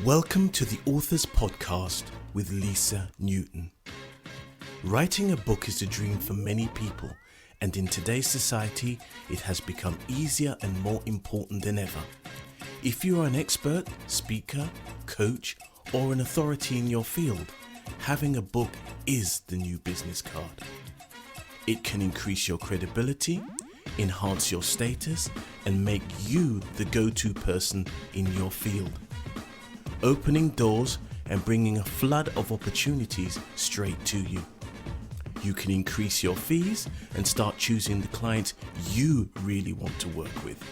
Welcome to the Authors Podcast with Lisa Newton. Writing a book is a dream for many people, and in today's society, it has become easier and more important than ever. If you are an expert, speaker, coach, or an authority in your field, having a book is the new business card. It can increase your credibility, enhance your status, and make you the go-to person in your field, opening doors and bringing a flood of opportunities straight to you. You can increase your fees and start choosing the clients you really want to work with.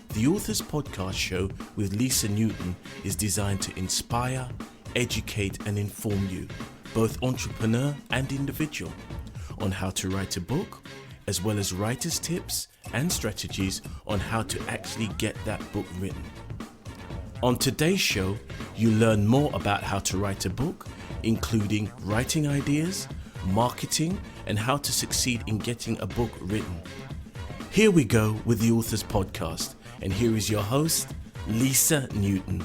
The Authors Podcast show with Lisa Newton is designed to inspire, educate and inform you, both entrepreneur and individual, on how to write a book, as well as writer's tips and strategies on how to actually get that book written. On today's show, you learn more about how to write a book, including writing ideas, marketing, and how to succeed in getting a book written. Here we go with the Authors Podcast, and here is your host, Lisa Newton.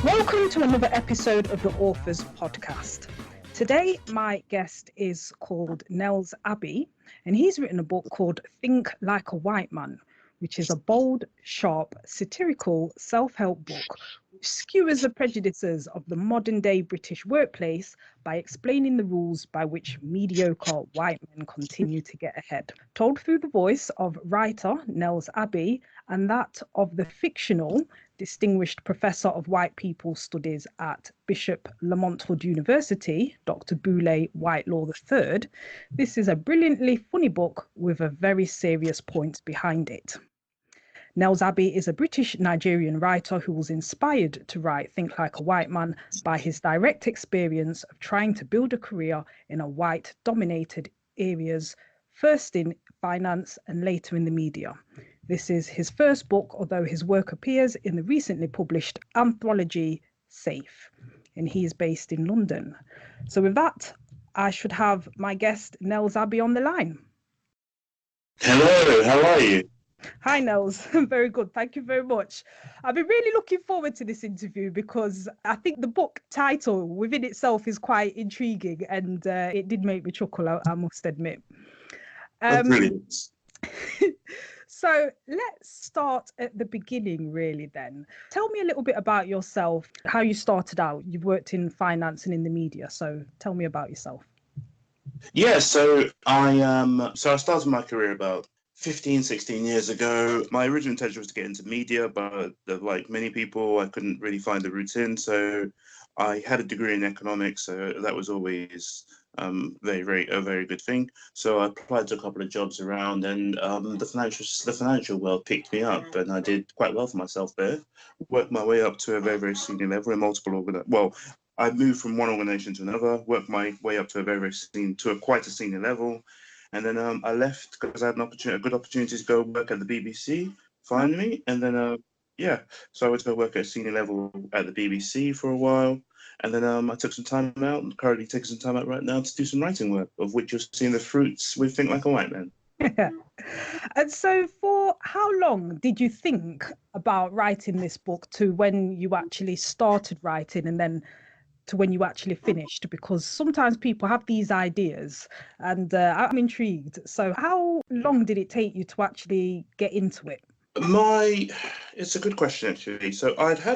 Welcome to another episode of the Authors Podcast. Today, my guest is called Nels Abbey, and he's written a book called Think Like a White Man, which is a bold, sharp, satirical self-help book which skewers the prejudices of the modern-day British workplace by explaining the rules by which mediocre white men continue to get ahead. Told through the voice of writer Nels Abbey and that of the fictional Distinguished Professor of White People Studies at Bishop Lamonthood University, Dr. Boulé Whytelaw III, this is a brilliantly funny book with a very serious point behind it. Nels Abbey is a British-Nigerian writer who was inspired to write Think Like a White Man by his direct experience of trying to build a career in a white-dominated areas, first in finance and later in the media. This is his first book, although his work appears in the recently published anthology Safe, and he is based in London. So with that, I should have my guest Nels Abbey on the line. Hello, how are you? Hi, Nels. I'm very good. Thank you very much. I've been really looking forward to this interview because I think the book title within itself is quite intriguing, and it did make me chuckle, I must admit. Brilliant. So let's start at the beginning, really, then. Tell me a little bit about yourself, how you started out. You've worked in finance and in the media, so tell me about yourself. Yeah, so I started my career about 15, 16 years ago. My original intention was to get into media, but like many people, I couldn't really find the route in. So I had a degree in economics, so that was always a very good thing. So I applied to a couple of jobs around, and the financial world picked me up, and I did quite well for myself there. Worked my way up to a very senior level in multiple I moved from one organization to another, worked my way up to quite a senior level, and then I left because I had a good opportunity to go work at the BBC finally, and then so I went to go work at a senior level at the BBC for a while. And then I took some time out, and currently taking some time out right now to do some writing work, of which you're seeing the fruits with Think Like a White Man. And so for how long did you think about writing this book to when you actually started writing and then to when you actually finished? Because sometimes people have these ideas and I'm intrigued. So how long did it take you to actually get into it? It's a good question, actually. So at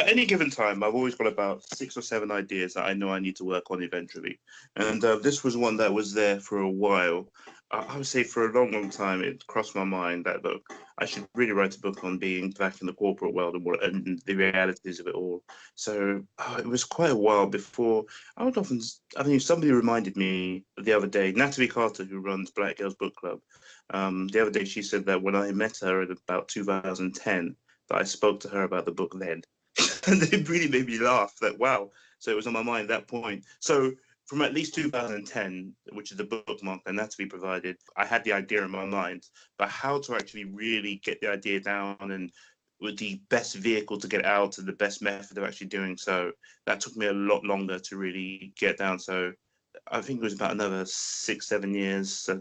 any given time, I've always got about 6 or 7 ideas that I know I need to work on eventually. And this was one that was there for a while. I would say for a long time, it crossed my mind that, look, I should really write a book on being back in the corporate world and the realities of it all. So it was quite a while before somebody reminded me the other day, Natalie Carter, who runs Black Girls Book Club. The other day, she said that when I met her in about 2010, that I spoke to her about the book then. And it really made me laugh that, wow. So it was on my mind at that point. So from at least 2010, which is the bookmark that Natalie provided, I had the idea in my mind, but how to actually really get the idea down and with the best vehicle to get out and the best method of actually doing so, that took me a lot longer to really get down. So I think it was about another 6-7 years, so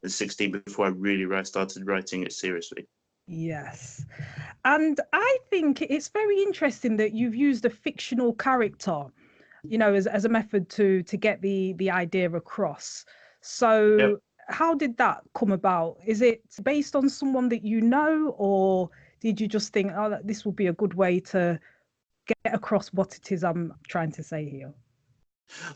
16 before I really started writing it seriously. Yes. And I think it's very interesting that you've used a fictional character, as a method to get the idea across. Yep. So how did that come about? Is it based on someone that you know, or did you just think, oh, this will be a good way to get across what it is I'm trying to say here?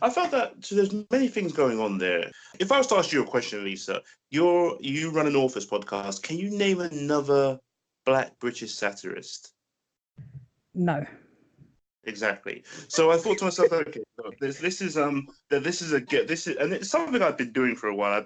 I felt that so there's many things going on there. If I was to ask you a question, Lisa, you run an authors podcast. Can you name another Black British satirist? No. Exactly. So I thought to myself, okay, look, this is and it's something I've been doing for a while.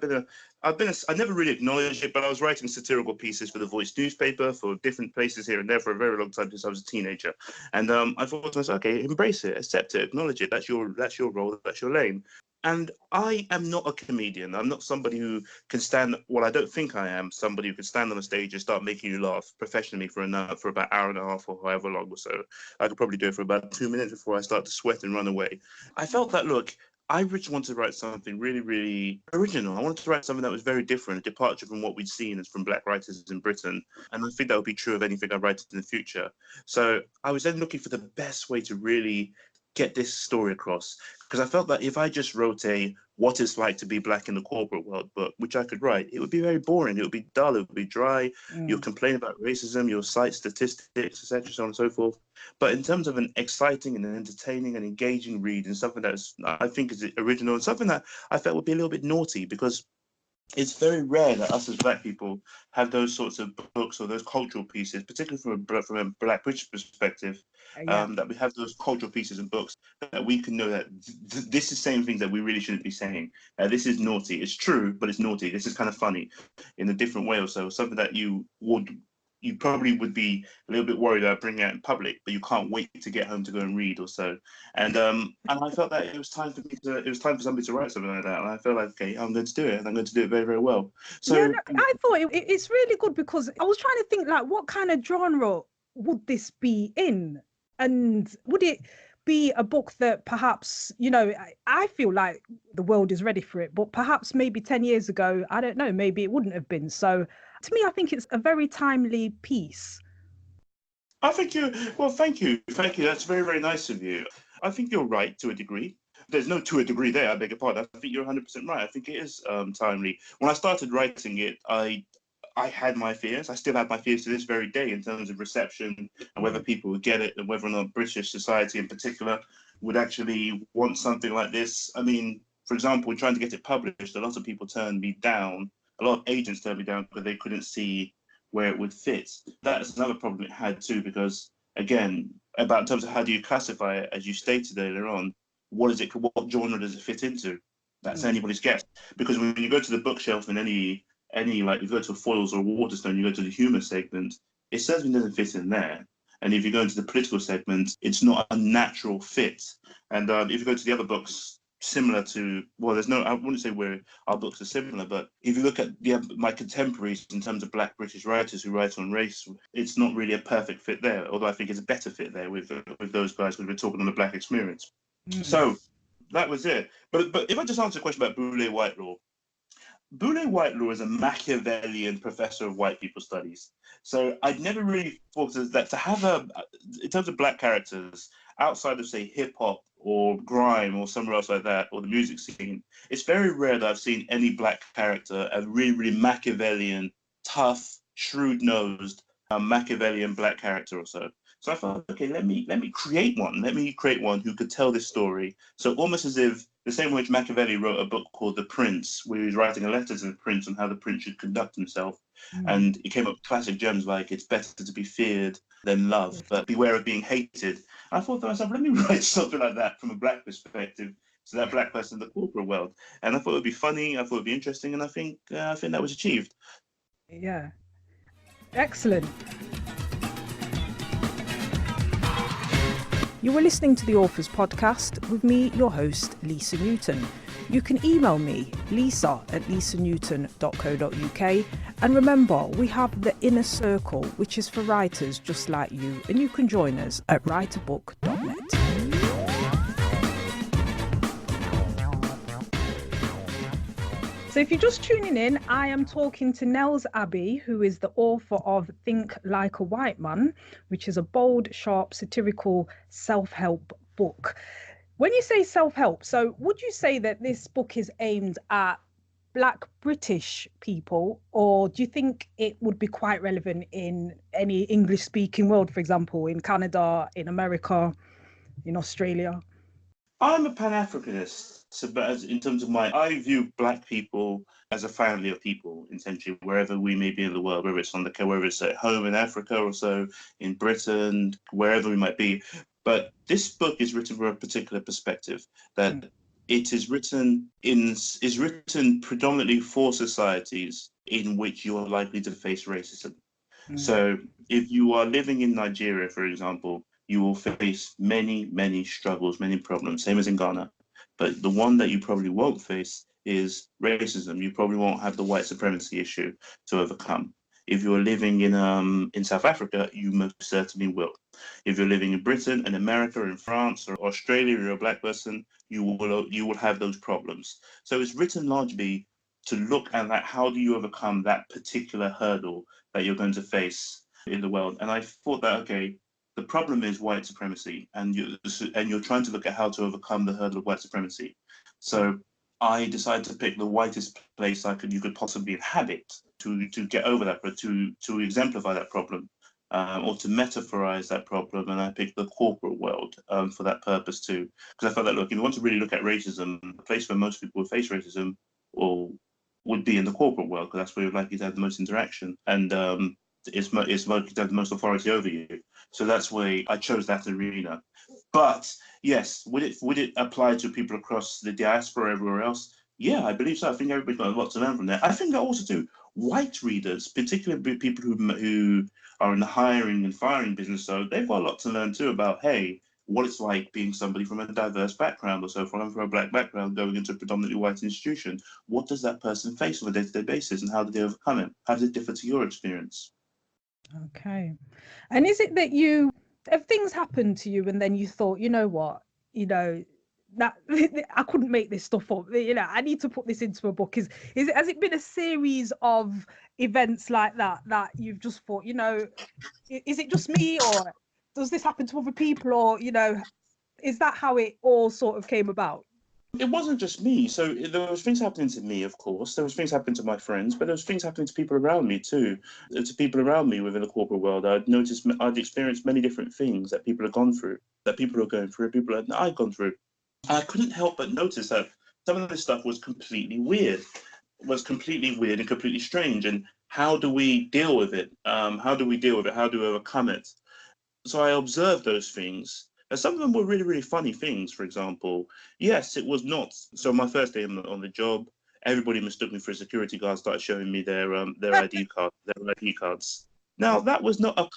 I never really acknowledged it, but I was writing satirical pieces for the Voice newspaper for different places here and there for a very long time since I was a teenager. And I thought to myself, okay, embrace it, accept it, acknowledge it. That's your role, that's your lane. And I am not a comedian. I'm not somebody who can stand. Well, I don't think I am somebody who can stand on a stage and start making you laugh professionally for about an hour and a half or however long or so. I could probably do it for about 2 minutes before I start to sweat and run away. I felt that, look, I just wanted to write something really, really original. I wanted to write something that was very different, a departure from what we'd seen as from Black writers in Britain. And I think that would be true of anything I write in the future. So I was then looking for the best way to really get this story across, because I felt that if I just wrote a what it's like to be Black in the corporate world book, which I could write, it would be very boring, it would be dull, it would be dry. You'll complain about racism, you'll cite statistics, etc., so on and so forth. But in terms of an exciting and an entertaining and engaging read, and something that I think is original, and something that I felt would be a little bit naughty, because it's very rare that us as Black people have those sorts of books or those cultural pieces, particularly from a Black British perspective, Yeah. that we have those cultural pieces and books that we can know that this is saying things that we really shouldn't be saying. This is naughty. It's true, but it's naughty. This is kind of funny in a different way or so. Something that you probably would be a little bit worried about bringing out in public, but you can't wait to get home to go and read or so. And I felt that it was time for somebody to write something like that. And I felt like, okay, I'm going to do it, and I'm going to do it very, very well. So Yeah, no, I thought it's really good, because I was trying to think, like, what kind of genre would this be in? And would it be a book that perhaps, I feel like the world is ready for it, but perhaps maybe 10 years ago, I don't know, maybe it wouldn't have been. So to me, I think it's a very timely piece. I think well, thank you. Thank you. That's very, very nice of you. I think you're right to a degree. There's no to a degree there, I beg your pardon. I think you're 100% right. I think it is timely. When I started writing it, I had my fears. I still have my fears to this very day in terms of reception and whether people would get it, and whether or not British society in particular would actually want something like this. I mean, for example, trying to get it published, a lot of people turned me down. A lot of agents turned me down because they couldn't see where it would fit. That's another problem it had too, because again, about in terms of how do you classify it, as you stated earlier on, what genre does it fit into? That's anybody's guess. Because when you go to the bookshelf in any like, you go to Foyles or Waterstone, you go to the humour segment, it certainly doesn't fit in there. And if you go into the political segment, it's not a natural fit. And if you go to the other books, similar to, well, I wouldn't say where our books are similar, but if you look at my contemporaries in terms of Black British writers who write on race, it's not really a perfect fit there, although I think it's a better fit there with those guys, because we're talking on the Black experience. So that was it. But if I just answer a question about Boulé Whytelaw, Boulé Whytelaw is a Machiavellian professor of white people studies. So I'd never really thought that to have in terms of Black characters, outside of, say, hip hop or grime or somewhere else like that, or the music scene, it's very rare that I've seen any Black character, a really, really Machiavellian, tough, shrewd-nosed, Machiavellian Black character or so. So I thought, okay, let me create one. Let me create one who could tell this story. So almost as if the same way Machiavelli wrote a book called The Prince, where he was writing a letter to the prince on how the prince should conduct himself. And he came up with classic gems like, it's better to be feared than loved, but beware of being hated. And I thought to myself, let me write something like that from a Black perspective, so that Black person in the corporate world. And I thought it would be funny, I thought it would be interesting, and I think that was achieved. Yeah. Excellent. You were listening to the Authors Podcast with me, your host, Lisa Newton. You can email me, lisa@lisanewton.co.uk. And remember, we have the Inner Circle, which is for writers just like you, and you can join us at writerbook.net. So if you're just tuning in, I am talking to Nels Abbey, who is the author of Think Like a White Man, which is a bold, sharp, satirical self-help book. When you say self-help, so would you say that this book is aimed at Black British people, or do you think it would be quite relevant in any English-speaking world, for example, in Canada, in America, in Australia? I'm a Pan-Africanist, so, but in terms of I view Black people as a family of people, essentially, wherever we may be in the world, whether it's whether it's at home in Africa or so, in Britain, wherever we might be. But this book is written from a particular perspective that it is written predominantly for societies in which you are likely to face racism. So if you are living in Nigeria, for example, you will face many, many struggles, many problems, same as in Ghana. But the one that you probably won't face is racism. You probably won't have the white supremacy issue to overcome. If you're living in South Africa, you most certainly will. If you're living in Britain and America, in France or Australia, you're a Black person, you will have those problems. So it's written largely to look at that. How do you overcome that particular hurdle that you're going to face in the world? And I thought that, okay, the problem is white supremacy, and you're trying to look at how to overcome the hurdle of white supremacy. So I decided to pick the whitest place you could possibly inhabit to get over that, but to exemplify that problem, or to metaphorize that problem. And I picked the corporate world for that purpose too, because I felt that, look, if you want to really look at racism, the place where most people would face racism or would be in the corporate world, because that's where you're likely to have the most interaction, and it's likely to have the most authority over you. So that's why I chose that arena. But yes, would it apply to people across the diaspora everywhere else? Yeah, I believe so. I think everybody's got a lot to learn from there. I think also too, white readers, particularly people who are in the hiring and firing business, so they've got a lot to learn too about, hey, what it's like being somebody from a diverse background, or so from a Black background going into a predominantly white institution. What does that person face on a day-to-day basis, and how do they overcome it? How does it differ to your experience? Okay. And is it that if things happened to you and then you thought, you know what, that I couldn't make this stuff up, I need to put this into a book. Has it been a series of events like that you've just thought, is it just me, or does this happen to other people, or, is that how it all sort of came about? It wasn't just me. So there was things happening to me, of course. There was things happening to my friends, but there was things happening to people around me too. To people around me within the corporate world, I'd experienced many different things that people have gone through, that people are going through, people that I've gone through. And I couldn't help but notice that some of this stuff was completely weird, and completely strange. And how do we deal with it? How do we deal with it? How do we overcome it? So I observed those things. And some of them were really, really funny things. For example, yes, it was not. So my first day on the job, everybody mistook me for a security guard, started showing me their ID cards. Now that was not a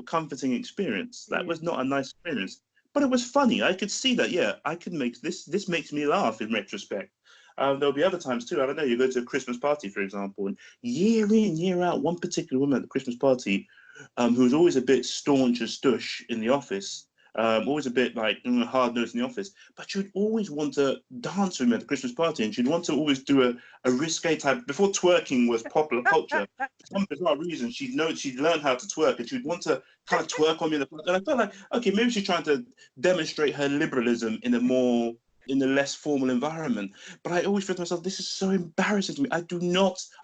comforting experience. That was not a nice experience. But it was funny. I could see that, yeah, I can make this. This makes me laugh in retrospect. There'll be other times too. I don't know. You go to a Christmas party, for example, and year in, year out, one particular woman at the Christmas party, who was always a bit staunch and stush in the office, always a bit like hard nosed in the office, but she'd always want to dance with me at the Christmas party, and she'd want to always do a risque type. Before twerking was popular culture, for some bizarre reason, she'd learned how to twerk, and she'd want to kind of twerk on me. And I felt like, okay, maybe she's trying to demonstrate her liberalism in a less formal environment. But I always felt to myself, this is so embarrassing to me.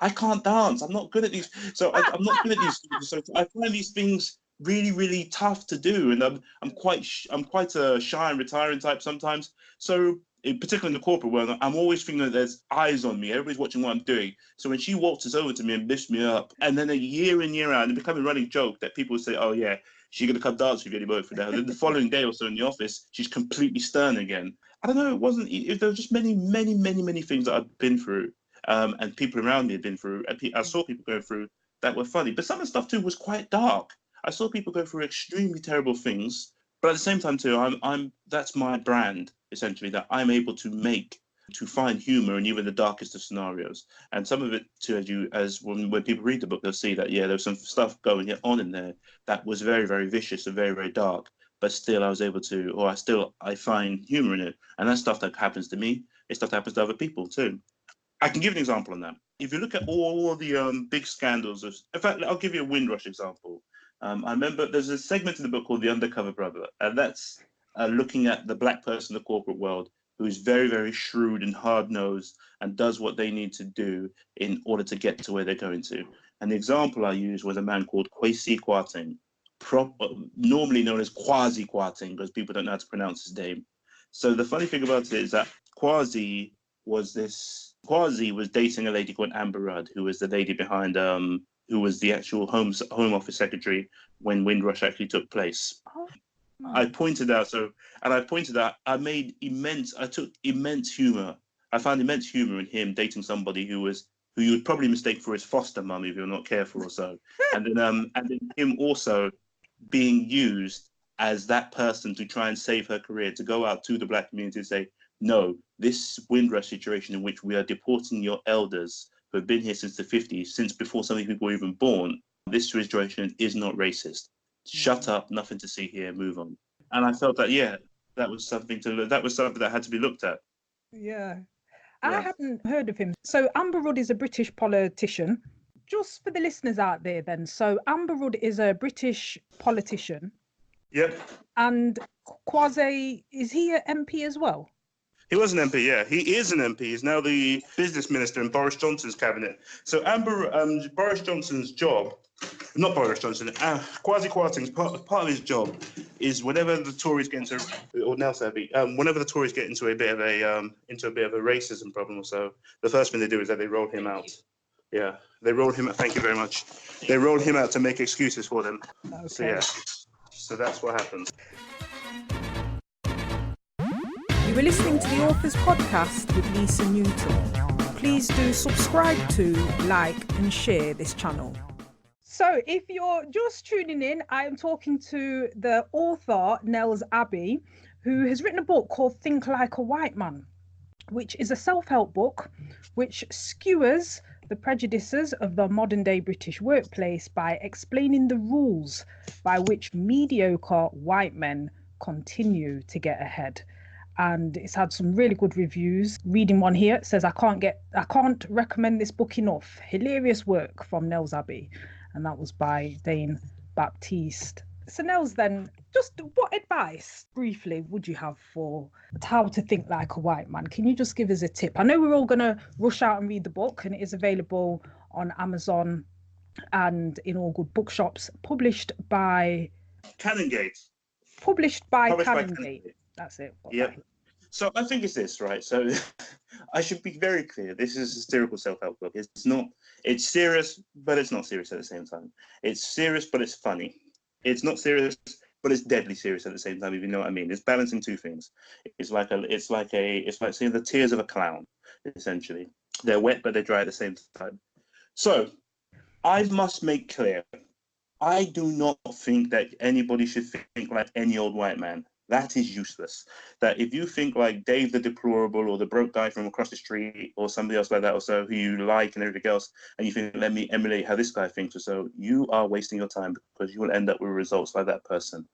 I can't dance. I'm not good at these. I'm not good at these things. So I find these things really, really tough to do. And I'm quite a shy and retiring type sometimes. So particularly in the corporate world, I'm always thinking that there's eyes on me. Everybody's watching what I'm doing. So when she waltzes over to me and lifts me up, and then a year in, year out, it became a running joke that people would say, oh yeah, she's going to come dance with you anymore for now. Then the following day or so in the office, she's completely stern again. I don't know, there were just many, many, many, many things that I've been through, and people around me had been through, and I saw people going through that were funny. But some of the stuff too was quite dark. I saw people go through extremely terrible things, but at the same time too, that's my brand, essentially, that I'm able to find humor in even the darkest of scenarios. And some of it too, when people read the book, they'll see that, yeah, there's some stuff going on in there that was very, very vicious and very, very dark. But still, I find humor in it. And that's stuff that happens to me. It's stuff that happens to other people too. I can give an example on that. If you look at all the big scandals, in fact, I'll give you a Windrush example. I remember there's a segment in the book called The Undercover Brother, and that's looking at the black person in the corporate world who is very, very shrewd and hard-nosed and does what they need to do in order to get to where they're going to. And the example I used was a man called Kwesi Kwarteng, normally known as Kwasi Kwarteng because people don't know how to pronounce his name. So the funny thing about it is that Kwasi was dating a lady called Amber Rudd, who was the lady behind, who was the actual Home Office secretary when Windrush actually took place. Oh. I pointed out, I took immense humor. I found immense humor in him dating somebody who you would probably mistake for his foster mum if you're not careful or so. And then him also being used as that person to try and save her career, to go out to the black community and say, no, this Windrush situation in which we are deporting your elders who have been here since the 50s, since before some of these people were even born, this situation is not racist. Shut up, nothing to see here, move on. And I felt that, that was something that had to be looked at. Yeah. I hadn't heard of him. So Amber Rudd is a British politician. Just for the listeners out there then, so Amber Rudd is a British politician. Yep. And Kwasi, is he an MP as well? He was an MP, yeah. He is an MP. He's now the business minister in Boris Johnson's cabinet. So Boris Johnson's job, not Boris Johnson, Kwasi Kwarteng's part of his job is whenever the Tories get into, or Nels Abbey, whenever the Tories get into a bit of a racism problem or so, the first thing they do is that they roll him out. Yeah, they roll him out. Thank you very much. They roll him out to make excuses for them. Okay. So yeah, so that's what happens. You were listening to the Authors Podcast with Lisa Newton. Please do subscribe to, like and share this channel. So if you're just tuning in, I am talking to the author, Nels Abbey, who has written a book called Think Like a White Man, which is a self-help book which skewers the prejudices of the modern day British workplace by explaining the rules by which mediocre white men continue to get ahead. And it's had some really good reviews. Reading one here, it says, I can't recommend this book enough. Hilarious work from Nels Abbey. And that was by Dane Baptiste. So Nels, then, just what advice, briefly, would you have for how to think like a white man? Can you just give us a tip? I know we're all going to rush out and read the book, and it is available on Amazon and in all good bookshops, published by Canongate. Published by Canongate. That's it. Yep. So I think it's this, right? So I should be very clear. This is a satirical self-help book. It's serious, but it's not serious at the same time. It's serious, but it's funny. It's not serious, but it's deadly serious at the same time, if you know what I mean. It's balancing two things. It's like seeing the tears of a clown, essentially. They're wet, but they're dry at the same time. So I must make clear, I do not think that anybody should think like any old white man. That is useless. That if you think like Dave the Deplorable or the broke guy from across the street or somebody else like that or so who you like and everything else, and you think, let me emulate how this guy thinks or so, you are wasting your time because you will end up with results like that person.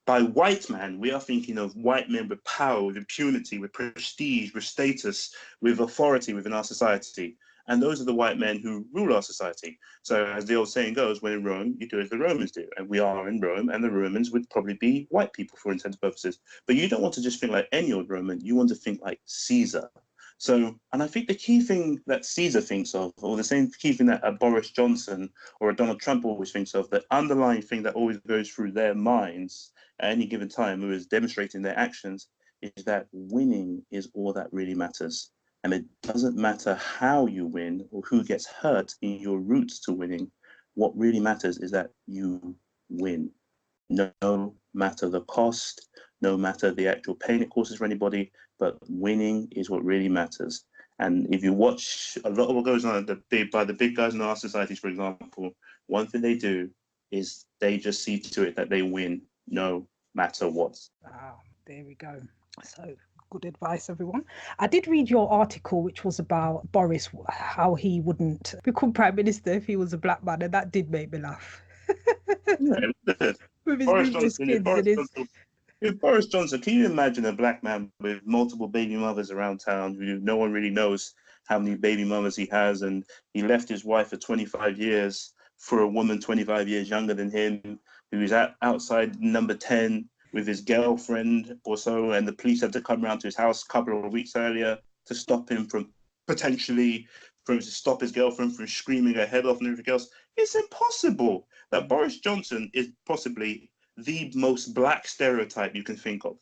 By white man, we are thinking of white men with power, with impunity, with prestige, with status, with authority within our society. And those are the white men who rule our society. So as the old saying goes, when in Rome, you do as the Romans do. And we are in Rome, and the Romans would probably be white people for intents and purposes. But you don't want to just think like any old Roman. You want to think like Caesar. So, and I think the key thing that Caesar thinks of, or the same key thing that a Boris Johnson or a Donald Trump always thinks of, the underlying thing that always goes through their minds at any given time, who is demonstrating their actions, is that winning is all that really matters. And it doesn't matter how you win or who gets hurt in your route to winning. What really matters is that you win. No matter the cost, no matter the actual pain it causes for anybody, but winning is what really matters. And if you watch a lot of what goes on by the big guys in our societies, for example, one thing they do is they just see to it that they win no matter what. Wow, there we go. So good advice, everyone. I did read your article, which was about Boris, how he wouldn't become prime minister if he was a black man, and that did make me laugh. With his numerous kids. Boris Johnson, can you imagine a black man with multiple baby mothers around town who no one really knows, how many baby mamas he has, and he left his wife for 25 years for a woman 25 years younger than him, who was outside number 10 with his girlfriend or so, and the police had to come around to his house a couple of weeks earlier to stop him from to stop his girlfriend from screaming her head off and everything else. It's impossible. That Boris Johnson is possibly the most black stereotype you can think of.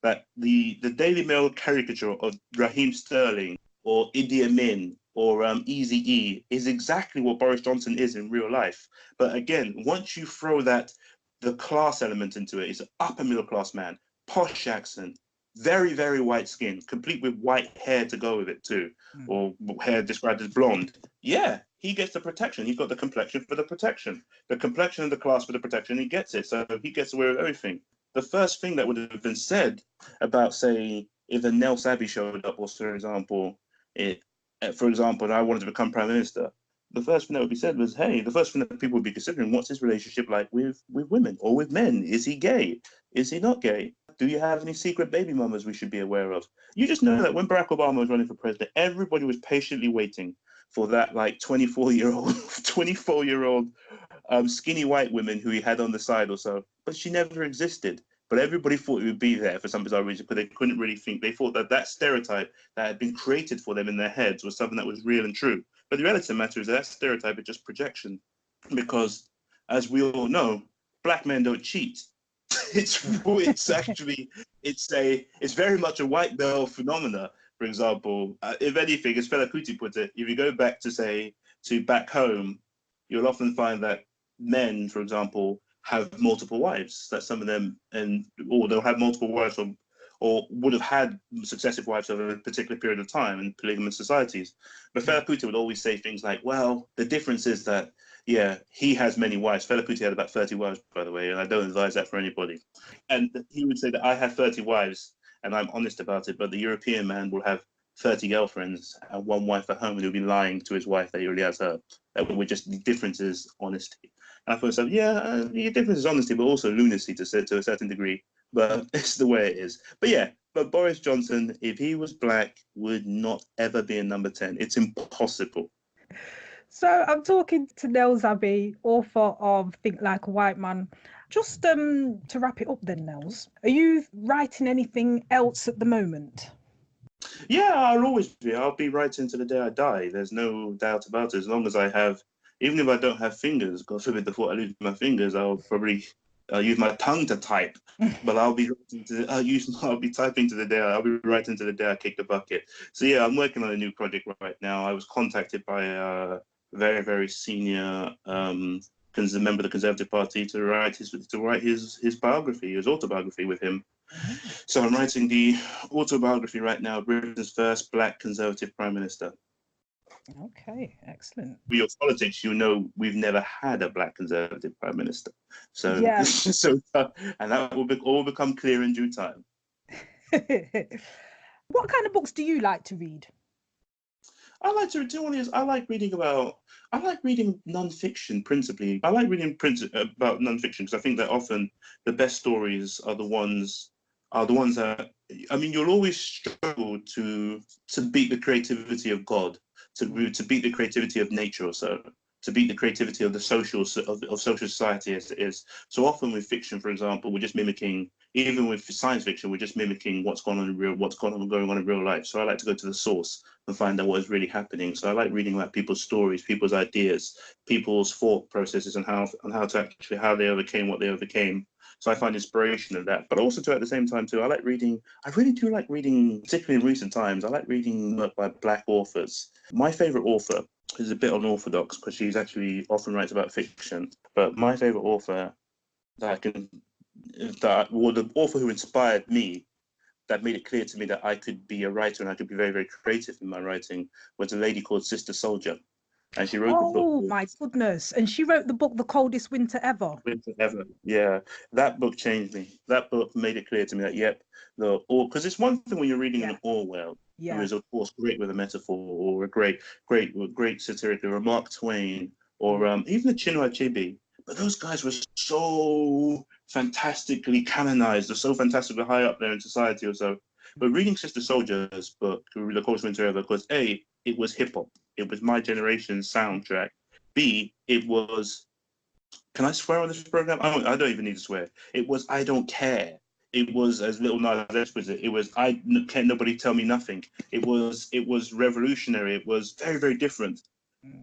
That the Daily Mail caricature of Raheem Sterling or Idi Amin or Eazy-E is exactly what Boris Johnson is in real life. But again, once you throw the class element into it, he's an upper middle class man, posh accent, very, very white skin, complete with white hair to go with it too, or hair described as blonde. Yeah, he gets the protection. He's got the complexion for the protection, the complexion and the class for the protection. He gets it, so he gets away with everything. The first thing that would have been said about, say, if the Nels Abbey showed up, or for example, I wanted to become prime minister, the first thing that would be said was, hey, the first thing that people would be considering, what's his relationship like with women or with men? Is he gay? Is he not gay? Do you have any secret baby mamas we should be aware of? You just know that when Barack Obama was running for president, everybody was patiently waiting for that 24-year-old skinny white woman who he had on the side or so, but she never existed. But everybody thought it would be there for some bizarre reason, but they couldn't really think. They thought that stereotype that had been created for them in their heads was something that was real and true. But the reality of the matter is that stereotype is just projection, because, as we all know, black men don't cheat. It's very much a white male phenomena. For example, if anything, as Fela Kuti puts it, if you go back to back home, you'll often find that men, for example, have multiple wives. That some of them, or they'll have multiple wives, or would have had successive wives over a particular period of time in polygamous societies. But Fela Kuti would always say things like, well, the difference is that, yeah, he has many wives. Fela Kuti had about 30 wives, by the way, and I don't advise that for anybody. And he would say that I have 30 wives, and I'm honest about it, but the European man will have 30 girlfriends and one wife at home, and he'll be lying to his wife that he already has her. That would just, the difference is honesty. And I thought, the difference is honesty, but also lunacy to a certain degree. But it's the way it is. But yeah, but Boris Johnson, if he was black, would not ever be in number 10. It's impossible. So I'm talking to Nels Abbey, author of Think Like a White Man. Just to wrap it up then, Nels, are you writing anything else at the moment? Yeah, I'll always be. I'll be writing to the day I die. There's no doubt about it. As long as I have, even if I don't have fingers, God forbid the thought I lose my fingers, I'll use my tongue to type. But I'll be typing to the day. I'll be writing to the day I kick the bucket. So yeah, I'm working on a new project right now. I was contacted by a very, very senior member of the Conservative Party to write his biography, his autobiography with him. So I'm writing the autobiography right now, Britain's first Black Conservative Prime Minister. Okay, excellent. For your politics, you know we've never had a Black Conservative Prime Minister. So, yeah. And that will all become clear in due time. What kind of books do you like to read? I like reading non-fiction principally. I like reading about non-fiction because I think that often the best stories are the ones that, I mean, you'll always struggle to beat the creativity of God, to beat the creativity of nature or so, to beat the creativity of the social society as it is. So often with fiction, for example, we're just mimicking, even with science fiction, we're just mimicking what's going on in real life. So I like to go to the source and find out what is really happening. So I like reading about people's stories, people's ideas, people's thought processes, and how they overcame what they overcame. So I find inspiration in that. But also at the same time too, I really do like reading, particularly in recent times, I like reading work by Black authors. My favorite author is a bit unorthodox because she's actually often writes about fiction. But my favorite author the author who inspired me, that made it clear to me that I could be a writer and I could be very, very creative in my writing, was a lady called Sister Souljah. And she wrote the book. Oh my goodness. And she wrote the book, The Coldest Winter Ever. Yeah. That book changed me. That book made it clear to me that, because it's one thing when you're reading an Orwell, who is, of course, great with a metaphor, or a great satirical, or Mark Twain, or even the Chinua Achebe. But those guys were so fantastically canonized, or so fantastically high up there in society or so. But reading Sister Souljah's book, The Coldest Winter Ever, because it was hip hop. It was my generation's soundtrack. B, it was, can I swear on this program? I don't even need to swear. It was I Don't Care. It was, as Little Nas X was, it was Can't Nobody Tell Me Nothing. It was revolutionary. It was very, very different.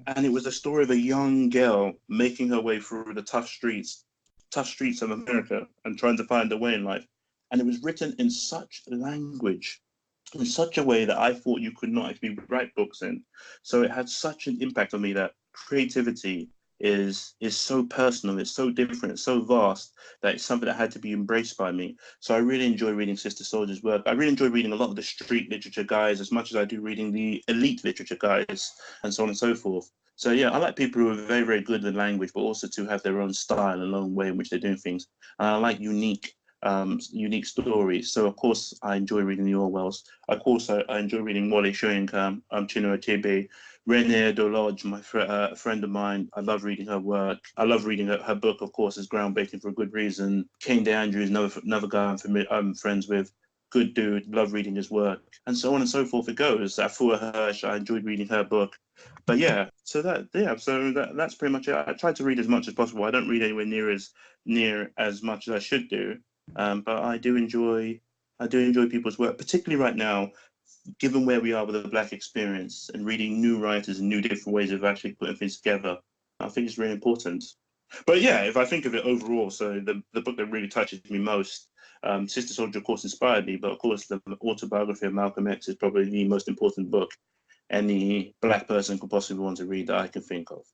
And it was a story of a young girl making her way through the tough streets of America and trying to find a way in life. And it was written in such language, in such a way that I thought you could not actually write books in. So it had such an impact on me that creativity is so personal, it's so different, it's so vast that it's something that had to be embraced by me. So I really enjoy reading Sister Soldier's work. I really enjoy reading a lot of the street literature guys as much as I do reading the elite literature guys and so on and so forth. So yeah, I like people who are very, very good in language, but also to have their own style and own way in which they're doing things. And I like unique stories. So of course I enjoy reading the Orwells. Of course I enjoy reading Wole Soyinka, Chinua Achebe, Renee Dolodge, friend of mine. I love reading her work. I love reading her book, of course, is groundbreaking for a good reason. Kane De Andrews, another guy I'm friends with. Good dude, love reading his work, and so on and so forth it goes. Afua Hirsch, I enjoyed reading her book. But yeah, so that's pretty much it. I try to read as much as possible. I don't read anywhere near as much as I should do, but I do enjoy people's work, particularly right now, given where we are with the Black experience and reading new writers and new different ways of actually putting things together. I think it's really important. But yeah, if I think of it overall, so the book that really touches me most, Sister Soldier, of course, inspired me, but of course, the autobiography of Malcolm X is probably the most important book any Black person could possibly want to read that I can think of.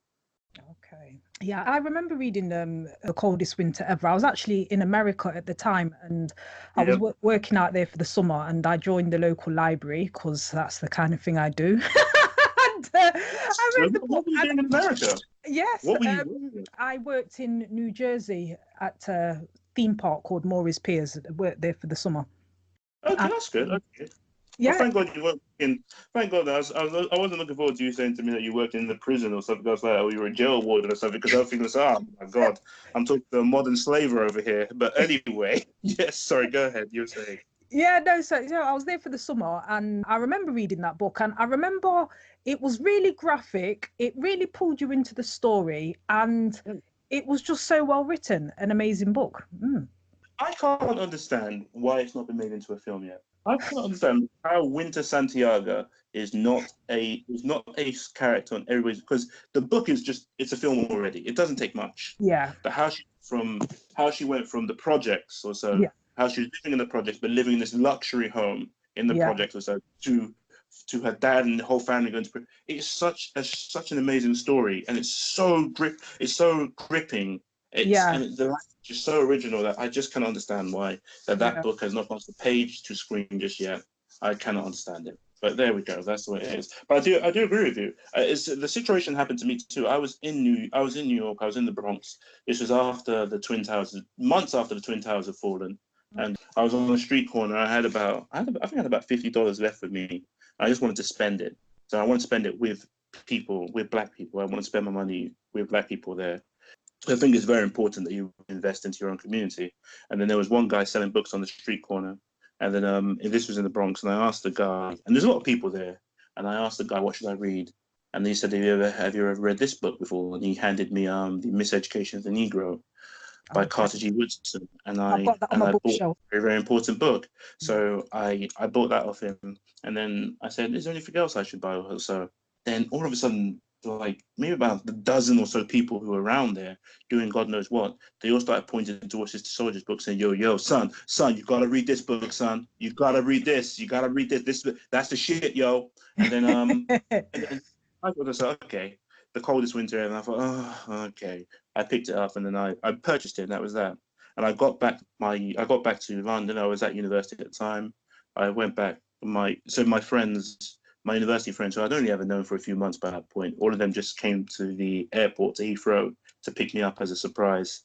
Okay. Yeah, I remember reading The Coldest Winter Ever. I was actually in America at the time, and I was Yeah. working out there for the summer, and I joined the local library because that's the kind of thing I do. And I So read the what book. were you And doing in America? yes, What were you doing? I worked in New Jersey at a theme park called Morris Piers. I worked there for the summer. Okay, And, that's good. Okay. Well, yeah, thank God you weren't in. Thank God. I wasn't looking forward to you saying to me that you worked in the prison or something else like that, or you were a jail warden or something, because I was thinking, oh my God, I'm talking to a modern slaver over here. But anyway, yes, sorry, go ahead. You were saying. yeah, no, so I was there for the summer and I remember reading that book and I remember it was really graphic. It really pulled you into the story and it was just so well written, an amazing book. Mm. I can't understand why it's not been made into a film yet. I can't understand how Winter Santiago is not a character on everybody's, because the book is just, it's a film already. It doesn't take much. Yeah, But how she went from the projects or so, yeah, how she was living in the projects but living in this luxury home in the yeah, projects or so, to her dad and the whole family going to, it's such an amazing story, and it's so gripping. yeah, The language is so original that I just cannot understand why that yeah, book has not gone from page to screen just yet. I cannot understand it. But there we go. That's the way it is. But I do agree with you. It's the situation happened to me too. I was in New York. I was in the Bronx. This was after the Twin Towers, months after the Twin Towers had fallen, and I was on a street corner. I think I had about $50 left with me. I just wanted to spend it. So I wanted to spend it with people, with Black people. I want to spend my money with Black people there. I think it's very important that you invest into your own community. And then there was one guy selling books on the street corner. And then this was in the Bronx. And I asked the guy, and there's a lot of people there. And I asked the guy, what should I read? And he said, have you ever read this book before? And he handed me The Miseducation of the Negro by okay. Carter G. Woodson. And I've I got that on my bought a bookshelf. very, very important book. So I bought that off him. And then I said, is there anything else I should buy? So then all of a sudden, like maybe about a dozen or so people who were around there doing God knows what, they all started pointing towards Sister Soldier's book, saying, yo, son, you gotta read this book, son. You gotta read this. You gotta read this. That's the shit, yo. And then I thought, okay, The Coldest Winter, and I thought, oh, okay. I picked it up and then I purchased it, and that was that. And I got back to London. I was at university at the time. I went back. My friends, my university friends, who I'd only ever known for a few months by that point, all of them just came to the airport to Heathrow to pick me up as a surprise.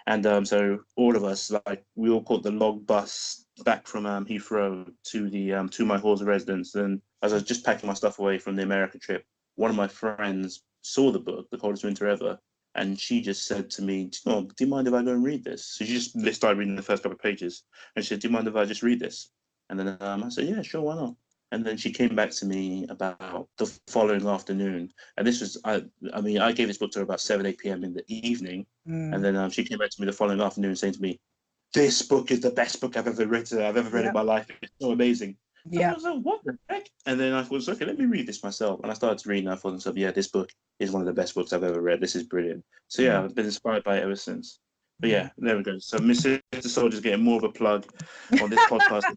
And so all of us, like, we all caught the log bus back from Heathrow to the to my hall's residence. And as I was just packing my stuff away from the America trip, one of my friends saw the book, The Coldest Winter Ever, and she just said to me, "Oh, do you mind if I go and read this?" So she just started reading the first couple of pages, and she said, "Do you mind if I just read this?" And then I said, "Yeah, sure, why not?" And then she came back to me about the following afternoon. And this was, I mean, I gave this book to her about 7, 8 p.m. in the evening. And then she came back to me the following afternoon saying to me, this book is the best book I've ever read in my life. It's so amazing. And I was like, what the heck? And then I thought, okay, let me read this myself. And I started to read and I thought to myself, yeah, this book is one of the best books I've ever read. This is brilliant. So yeah, I've been inspired by it ever since. But yeah, there we go. So Mr. Soldier's getting more of a plug on this podcast.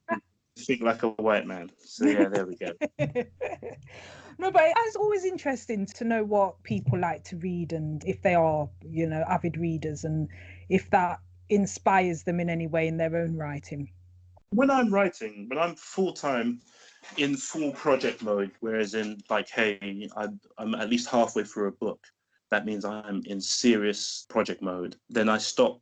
Think like a white man. So yeah, there we go. No, but it's always interesting to know what people like to read and if they are, you know, avid readers and if that inspires them in any way in their own writing. When I'm writing, when I'm full-time in full project mode, whereas in like, hey, I'm at least halfway through a book, that means I'm in serious project mode, then I stop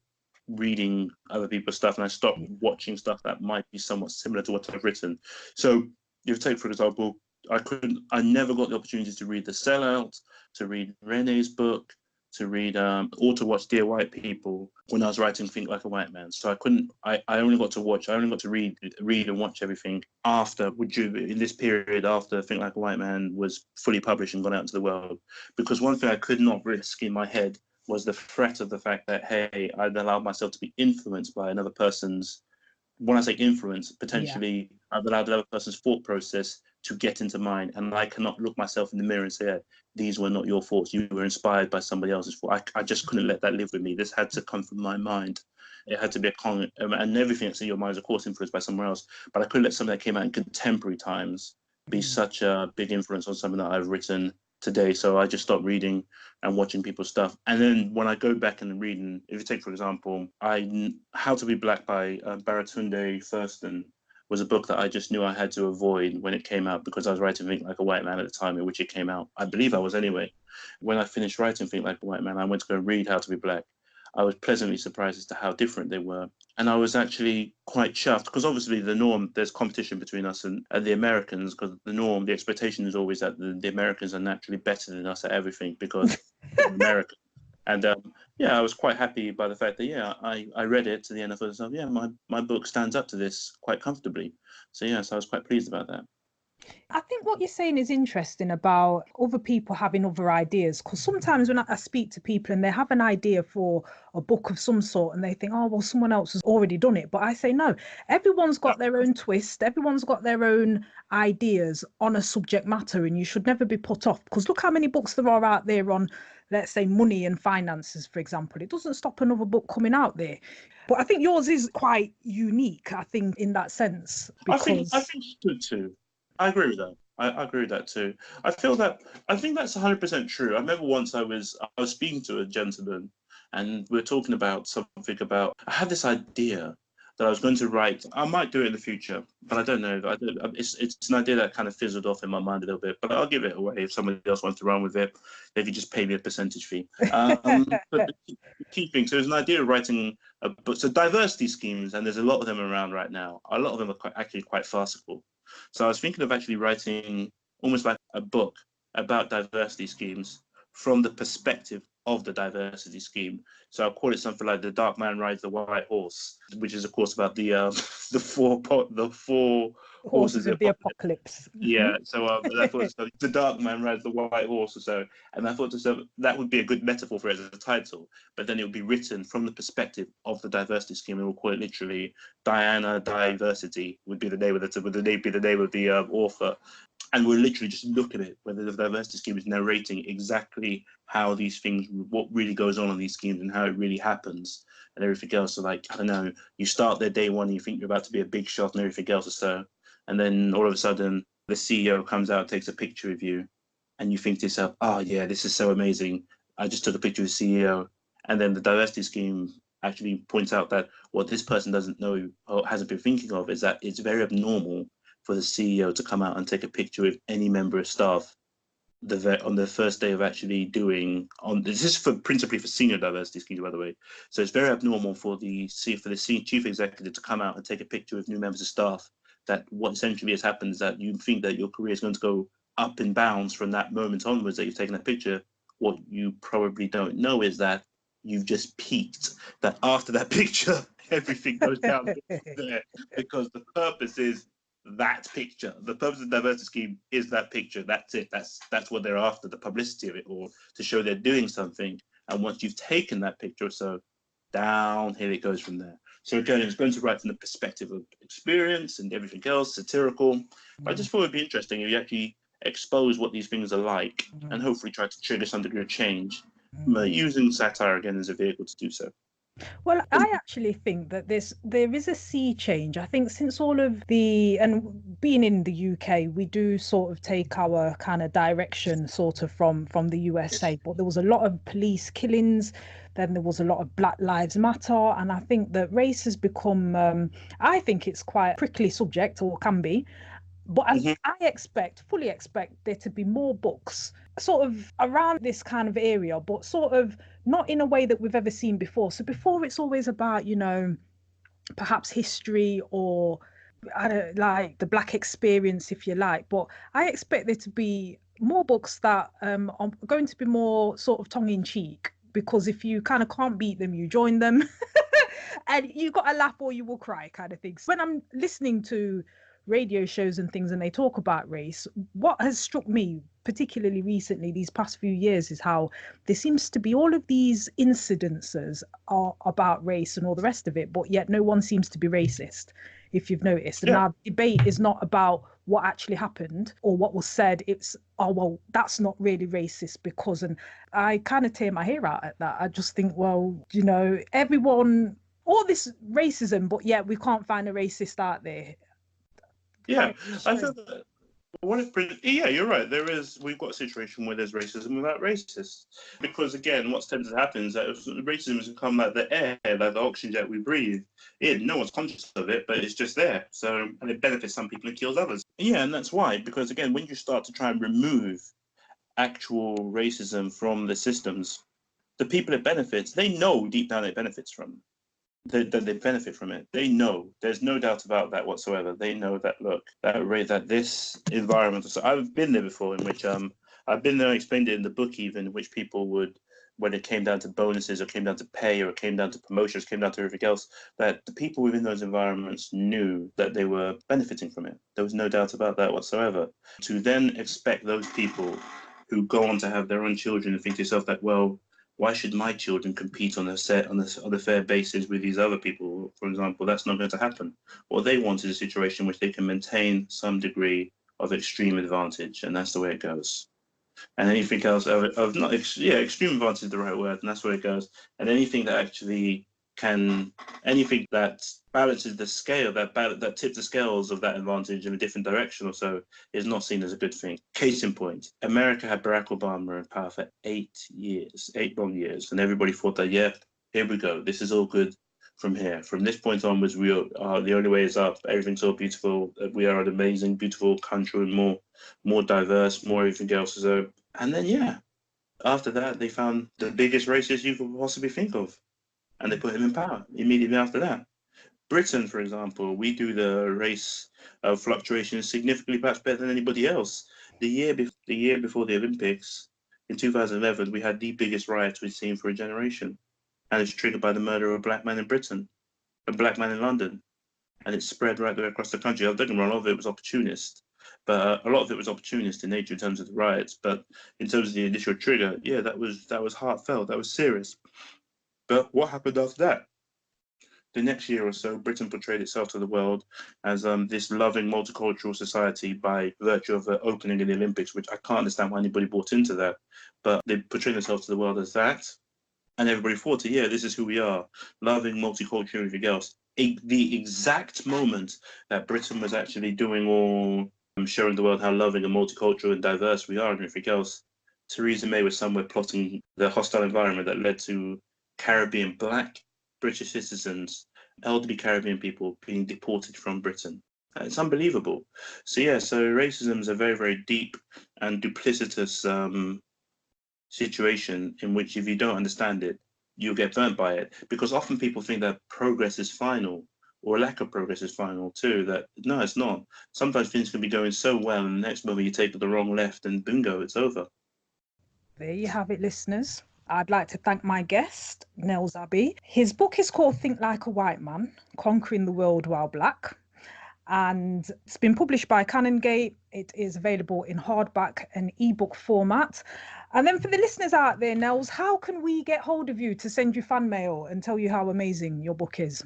reading other people's stuff and I stop watching stuff that might be somewhat similar to what I've written. So you take, for example, I never got the opportunity to read The Sellout, to read Renee's book, to read or to watch Dear White People when I was writing Think Like a White Man. So I only got to read and watch everything in this period after Think Like a White Man was fully published and gone out into the world. Because one thing I could not risk in my head was the threat of the fact that, hey, I'd allowed myself to be influenced by another person's, when I say influence, potentially I've allowed another person's thought process to get into mine, and I cannot look myself in the mirror and say, these were not your thoughts, you were inspired by somebody else's thought. I just couldn't let that live with me. This had to come from my mind. It had to be and everything that's in your mind is of course influenced by somewhere else, but I couldn't let something that came out in contemporary times be such a big influence on something that I've written today. So I just stopped reading and watching people's stuff. And then when I go back and read, and if you take, for example, How to Be Black by Baratunde Thurston was a book that I just knew I had to avoid when it came out because I was writing Think Like a White Man at the time in which it came out. I believe I was anyway. When I finished writing Think Like a White Man, I went to go read How to Be Black. I was pleasantly surprised as to how different they were. And I was actually quite chuffed because obviously the norm, there's competition between us and the Americans, because the norm, the expectation is always that the Americans are naturally better than us at everything because they're American. And I was quite happy by the fact that, I read it to the end. I thought, my book stands up to this quite comfortably. So I was quite pleased about that. I think what you're saying is interesting about other people having other ideas, because sometimes when I speak to people and they have an idea for a book of some sort and they think, oh, well, someone else has already done it. But I say, no, everyone's got their own twist. Everyone's got their own ideas on a subject matter, and you should never be put off, because look how many books there are out there on, let's say, money and finances, for example. It doesn't stop another book coming out there. But I think yours is quite unique, I think, in that sense. Because I think it's good too. I agree with that. I agree with that too. I think that's 100% true. I remember once I was speaking to a gentleman and we were talking about something about, I had this idea that I was going to write. I might do it in the future, but I don't know. It's an idea that kind of fizzled off in my mind a little bit, but I'll give it away if somebody else wants to run with it. They could just pay me a percentage fee. But the key thing, so there's an idea of writing a book. So diversity schemes, and there's a lot of them around right now. A lot of them are actually quite farcical. So I was thinking of actually writing almost like a book about diversity schemes from the perspective of the diversity scheme. So I'll call it something like The Dark Man Rides the White Horse, which is of course about the four horses of the apocalypse. Yeah, so I thought The Dark Man Rides the White Horse or so, and I thought to myself that would be a good metaphor for it as a title, but then it would be written from the perspective of the diversity scheme, and we'll call it literally Diana Diversity would be the name of the author. And we'll literally just look at it, whether the diversity scheme is narrating exactly how these things, what really goes on in these schemes and how it really happens and everything else. So like, I don't know, you start there day one and you think you're about to be a big shot and everything else or so. And then all of a sudden the CEO comes out, takes a picture of you and you think to yourself, oh yeah, this is so amazing. I just took a picture of the CEO. And then the diversity scheme actually points out that what this person doesn't know or hasn't been thinking of is that it's very abnormal for the CEO to come out and take a picture with any member of staff on the first day of actually doing this is principally for senior diversity schemes, by the way. So it's very abnormal for the chief executive to come out and take a picture with new members of staff. That what essentially has happened is that you think that your career is going to go up in bounds from that moment onwards that you've taken a picture. What you probably don't know is that you've just peaked. That after that picture, everything goes down there, because the purpose is that picture. The purpose of the diversity scheme is that picture. That's it. That's what they're after, the publicity of it, or to show they're doing something. And once you've taken that picture, so downhill it goes from there. So again, it's going to write from the perspective of experience and everything else, satirical. But I just thought it'd be interesting if you actually expose what these things are like and hopefully try to trigger some degree of change, using satire again as a vehicle to do so. Well, I actually think that there is a sea change. I think since all of and being in the UK, we do sort of take our kind of direction sort of from the USA, but there was a lot of police killings, then there was a lot of Black Lives Matter, and I think that race has become, I think it's quite a prickly subject, or can be. But I fully expect there to be more books sort of around this kind of area, but sort of not in a way that we've ever seen before. So before it's always about, perhaps history or I don't like the Black experience, if you like. But I expect there to be more books that are going to be more sort of tongue in cheek, because if you kind of can't beat them, you join them. And you got to laugh or you will cry kind of thing. So when I'm listening to radio shows and things and they talk about race, what has struck me particularly recently these past few years is how there seems to be all of these incidences are about race and all the rest of it, but yet no one seems to be racist, if you've noticed. And our debate is not about what actually happened or what was said. It's, oh well, that's not really racist because, and I kind of tear my hair out at that. I just think, well, everyone, all this racism, but yet we can't find a racist out there. Yeah, I feel that you're right. We've got a situation where there's racism without racists. Because again, what's tended to happen is that racism has become like the air, like the oxygen that we breathe. No one's conscious of it, but it's just there. So, and it benefits some people and kills others. Yeah, and that's why, because again, when you start to try and remove actual racism from the systems, the people it benefits, they know deep down it benefits from. That they benefit from it. They know. There's no doubt about that whatsoever. They know that, look, that this environment. So I've been there before, in which I've been there and explained it in the book, even, in which people would, when it came down to bonuses or came down to pay or it came down to promotions, came down to everything else, that the people within those environments knew that they were benefiting from it. There was no doubt about that whatsoever. To then expect those people who go on to have their own children and think to yourself that, well, why should my children compete on a fair basis with these other people, for example? That's not going to happen. What they want is a situation in which they can maintain some degree of extreme advantage, and that's the way it goes. And anything else extreme advantage is the right word, and that's where it goes. And anything that actually anything that balances the scale, that tips the scales of that advantage in a different direction or so, is not seen as a good thing. Case in point, America had Barack Obama in power for 8 long years, and everybody thought that, here we go, this is all good from here. From this point onwards, we are the only way is up. Everything's all beautiful. We are an amazing, beautiful country, and more diverse, more everything else. And then, after that, they found the biggest racist you could possibly think of, and they put him in power immediately after that. Britain, for example, we do the race fluctuations significantly perhaps better than anybody else. The year before the Olympics, in 2011, we had the biggest riots we've seen for a generation. And it's triggered by the murder of a black man in Britain, a black man in London. And it spread right there across the country. Don't get me wrong, a lot of it was opportunist. But a lot of it was opportunist in nature in terms of the riots. But in terms of the initial trigger, that was heartfelt, that was serious. But what happened after that? The next year or so, Britain portrayed itself to the world as this loving multicultural society by virtue of the opening of the Olympics, which I can't understand why anybody bought into that. But they portrayed themselves to the world as that. And everybody thought, this is who we are, loving, multicultural, everything else. The exact moment that Britain was actually doing all, showing the world how loving and multicultural and diverse we are and everything else, Theresa May was somewhere plotting the hostile environment that led to Caribbean black British citizens, elderly Caribbean people being deported from Britain. It's unbelievable. So racism is a very, very deep and duplicitous situation in which if you don't understand it, you'll get burnt by it. Because often people think that progress is final, or lack of progress is final too. That no, it's not. Sometimes things can be going so well, and the next moment you take the wrong left, and bingo, it's over. There you have it, listeners. I'd like to thank my guest, Nels Abbey. His book is called Think Like a White Man, Conquering the World While Black. and it's been published by Canongate. It is available in hardback and ebook format. And then for the listeners out there, Nels, how can we get hold of you to send you fan mail and tell you how amazing your book is?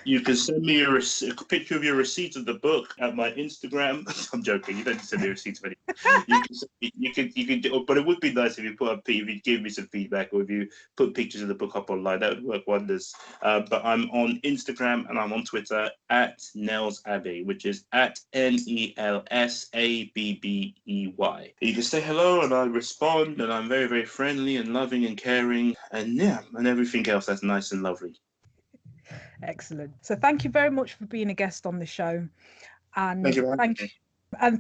You can send me a picture of your receipt of the book at my Instagram. I'm joking. You don't need to send me a receipt of anything. You can. But it would be nice if you give me some feedback, or if you put pictures of the book up online. That would work wonders. But I'm on Instagram and I'm on Twitter at Nels Abbey, which is at NELSABBEY. You can say hello and I respond, and I'm very, very friendly and loving and caring, and everything else that's nice and lovely. Excellent. So thank you very much for being a guest on the show. And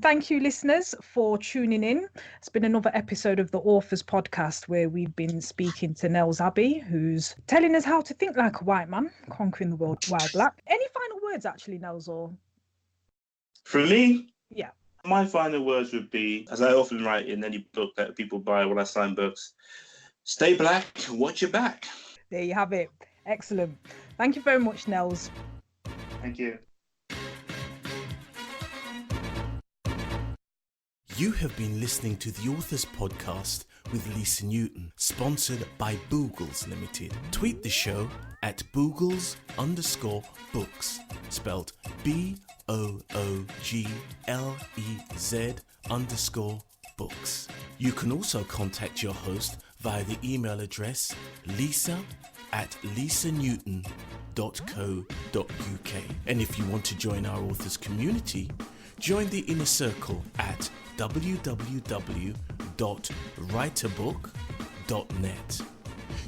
thank you, listeners, for tuning in. It's been another episode of the Authors Podcast where we've been speaking to Nels Abbey, who's telling us how to think like a white man, conquering the world while black. Any final words, actually, Nels? Or from me? Yeah. My final words would be, as I often write in any book that people buy when I sign books, stay black, watch your back. There you have it. Excellent. Thank you very much, Nels. Thank you. You have been listening to the Authors Podcast with Lisa Newton, sponsored by Boogles Limited. Tweet the show at Boogles_books, spelled BOOGLEZ_books. You can also contact your host via the email address lisa@lisanewton.co.uk. And if you want to join our authors community, join the inner circle at www.writerbook.net.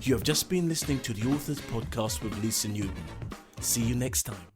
You have just been listening to the Authors Podcast with Lisa Newton. See you next time.